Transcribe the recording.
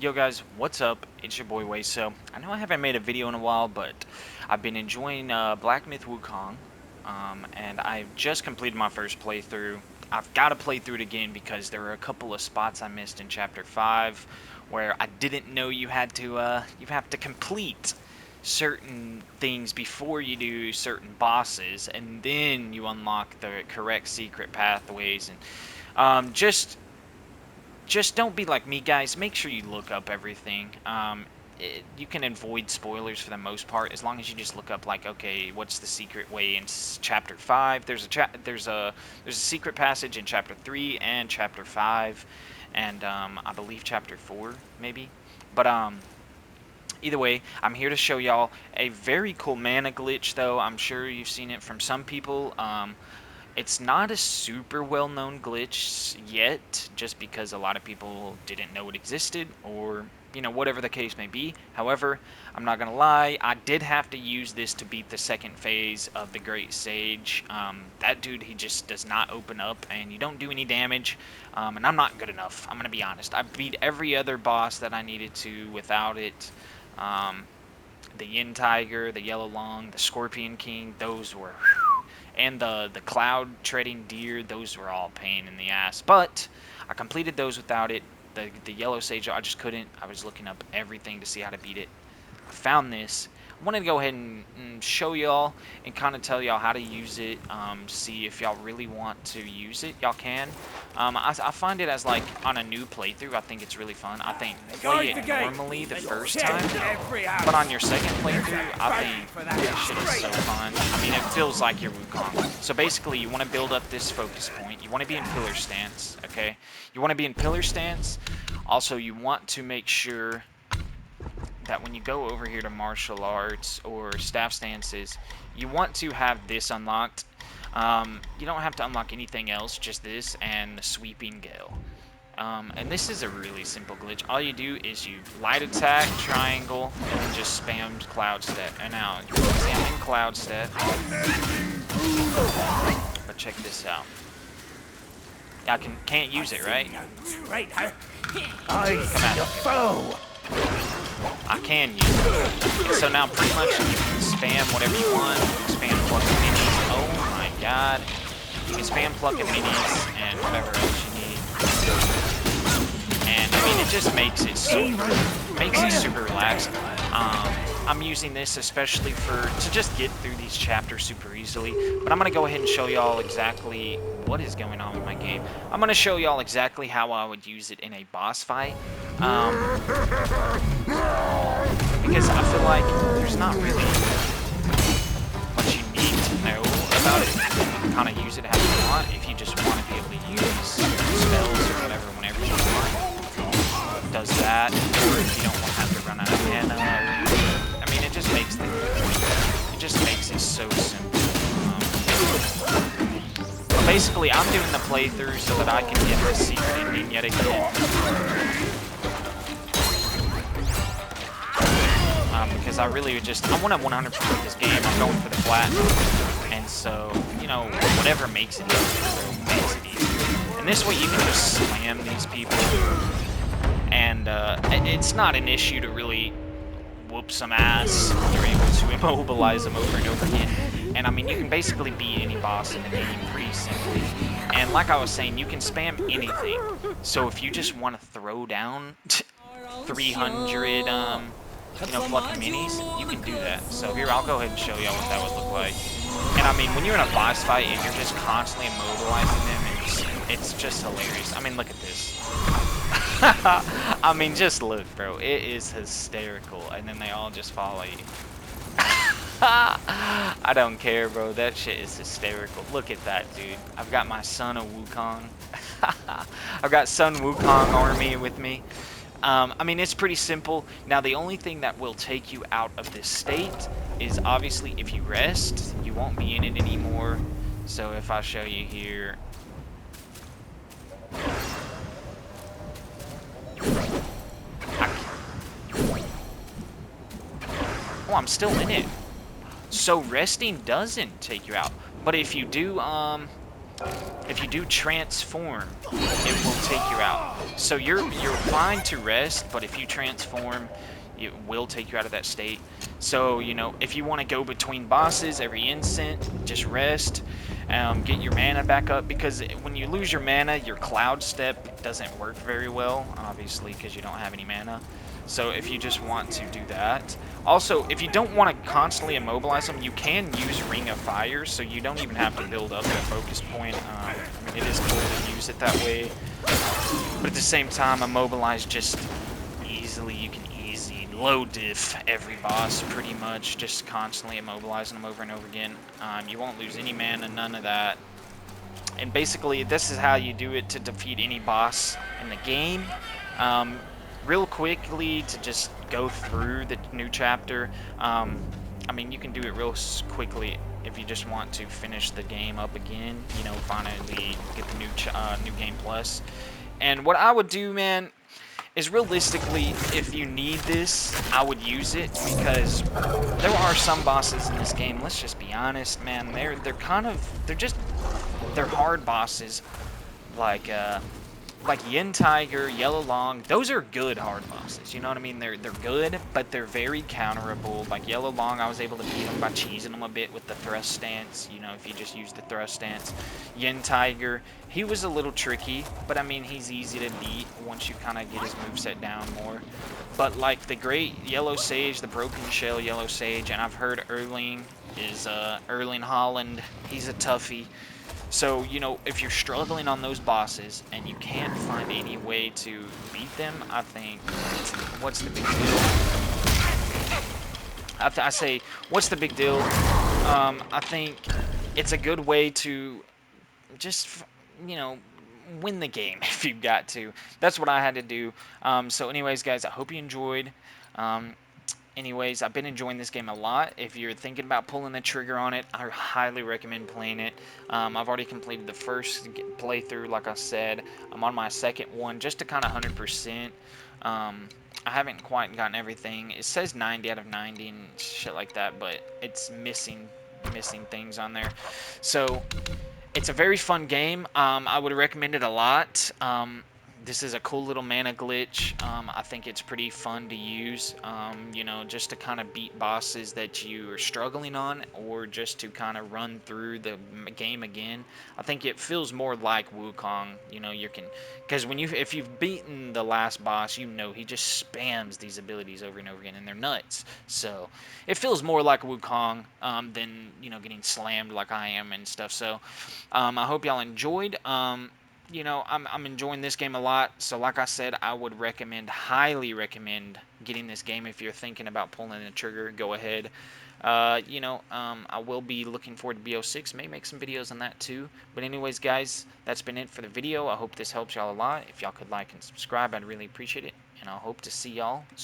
Yo guys, what's up? It's your boy Wei. So I know I haven't made a video in a while, but I've been enjoying blackmyth Wukong, and I've just completed my first playthrough. I've got to play through it again because there were a couple of spots I missed in Chapter 5 where I didn't know you have to complete certain things before you do certain bosses, and then you unlock the correct secret pathways. And just don't be like me, guys. Make sure you look up everything. You can avoid spoilers for the most part as long as you just look up, like, okay, what's the secret way in chapter 5. There's a secret passage in chapter 3 and chapter 5, and I believe chapter 4 maybe. But either way, I'm here to show y'all a very cool mana glitch, though. I'm sure you've seen it from some people. It's not a super well-known glitch yet, just because a lot of people didn't know it existed, or, you know, whatever the case may be. However, I'm not gonna lie, I did have to use this to beat the second phase of the Great Sage. That dude, he just does not open up, and you don't do any damage, and I'm not good enough. I'm gonna be honest. I beat every other boss that I needed to without it. The Yin Tiger, the Yellow Long, the Scorpion King, those were... and the cloud treading deer, those were all pain in the ass. But I completed those without it. The yellow sage, I just couldn't. I was looking up everything to see how to beat it. I found this. I wanted to go ahead and show y'all and kind of tell y'all how to use it. See if y'all really want to use it. Y'all can. I find it as, like, on a new playthrough, I think it's really fun. I think play it normally the first time, but on your second playthrough, I think this shit is so fun. I mean, it feels like you're Wukong. So basically, you want to build up this focus point. You want to be in pillar stance, okay? You want to be in pillar stance. Also, you want to make sure that when you go over here to martial arts or staff stances, you want to have this unlocked. You don't have to unlock anything else, just this and the sweeping gale. And this is a really simple glitch. All you do is you light attack, triangle, and then just spam cloud step. And now you're spamming cloud step. But check this out. I can't use it, right? Come at it. I can use it. So now pretty much you can spam whatever you want. You can spam pluck minis. Oh my god. You can spam pluck minis and whatever else you need. And I mean, it just makes it super relaxing. I'm using this especially to just get through these chapters super easily. But I'm gonna go ahead and show y'all exactly what is going on with my game. I'm gonna show y'all exactly how I would use it in a boss fight. Because I feel like there's not really much you need to know about it. Kind of use it how you want if you just want to be able to use spells or whatever whenever you want. It does that, or if you don't want to have to run out of mana. I mean, it just makes it so simple. But basically, I'm doing the playthrough so that I can get the secret ending yet again. Because I really want to 100% this game. I'm going for the platinum, and so, you know, whatever makes it easy, makes it easy. And this way you can just slam these people, and it's not an issue to really whoop some ass. You're able to immobilize them over and over again. And I mean, you can basically beat any boss in the game pretty simply. And like I was saying, you can spam anything. So if you just want to throw down 300 you know, pluck minis, you can do that. So here, I'll go ahead and show y'all what that would look like. And I mean, when you're in a boss fight and you're just constantly immobilizing them, it's just hilarious. I mean, look at this. I mean, just look, bro. It is hysterical. And then they all just follow you. I don't care, bro. That shit is hysterical. Look at that, dude. I've got my son of Wukong. I've got son Wukong army with me. I mean, it's pretty simple. Now, the only thing that will take you out of this state is obviously if you rest, you won't be in it anymore. So if I show you here, oh, I'm still in it. So resting doesn't take you out. But if you do transform, it will take you out. So you're fine to rest, but if you transform, it will take you out of that state. So, you know, if you want to go between bosses every instant, just rest, get your mana back up, because when you lose your mana, your cloud step doesn't work very well, obviously, because you don't have any mana. So if you just want to do that. Also, if you don't want to constantly immobilize them, you can use Ring of Fire, so you don't even have to build up that focus point. I mean, it is cool to use it that way. But at the same time, immobilize just easily, you can easy low diff every boss pretty much, just constantly immobilizing them over and over again. You won't lose any mana, none of that. And basically, this is how you do it to defeat any boss in the game. Real quickly, to just go through the new chapter, I mean, you can do it real quickly if you just want to finish the game up again, you know, finally get the new game plus. And what I would do, man, is realistically, if you need this, I would use it, because there are some bosses in this game, let's just be honest, man, they're hard bosses, like Yin Tiger, Yellow Long. Those are good hard bosses. You know what I mean? They're good, but they're very counterable. Like Yellow Long, I was able to beat him by cheesing him a bit with the thrust stance. You know, if you just use the thrust stance. Yin Tiger, he was a little tricky, but I mean, he's easy to beat once you kind of get his moveset down more. But like the great Yellow Sage, the Broken Shell Yellow Sage, and I've heard Erling Holland. He's a toughie. So, you know, if you're struggling on those bosses and you can't find any way to beat them, I think, what's the big deal? I say, what's the big deal? I think it's a good way to just, you know, win the game if you've got to. That's what I had to do. So anyways, guys, I hope you enjoyed. Um, Anyways, I've been enjoying this game a lot. If you're thinking about pulling the trigger on it, I highly recommend playing it. I've already completed the first playthrough, like I said. I'm on my second one, just to kind of 100%. I haven't quite gotten everything. It says 90 out of 90 and shit like that, but it's missing things on there. So it's a very fun game. I would recommend it a lot. This is a cool little mana glitch. I think it's pretty fun to use, you know, just to kind of beat bosses that you are struggling on, or just to kind of run through the game again. I think it feels more like Wukong. You know, you can, because if you've beaten the last boss, you know he just spams these abilities over and over again, and they're nuts. So it feels more like Wukong than, you know, getting slammed like I am and stuff. So I hope y'all enjoyed. You know, I'm enjoying this game a lot. So like I said, I would highly recommend getting this game. If you're thinking about pulling the trigger, go ahead. You know, I will be looking forward to BO6. May make some videos on that too. But anyways, guys, that's been it for the video. I hope this helps y'all a lot. If y'all could like and subscribe, I'd really appreciate it. And I hope to see y'all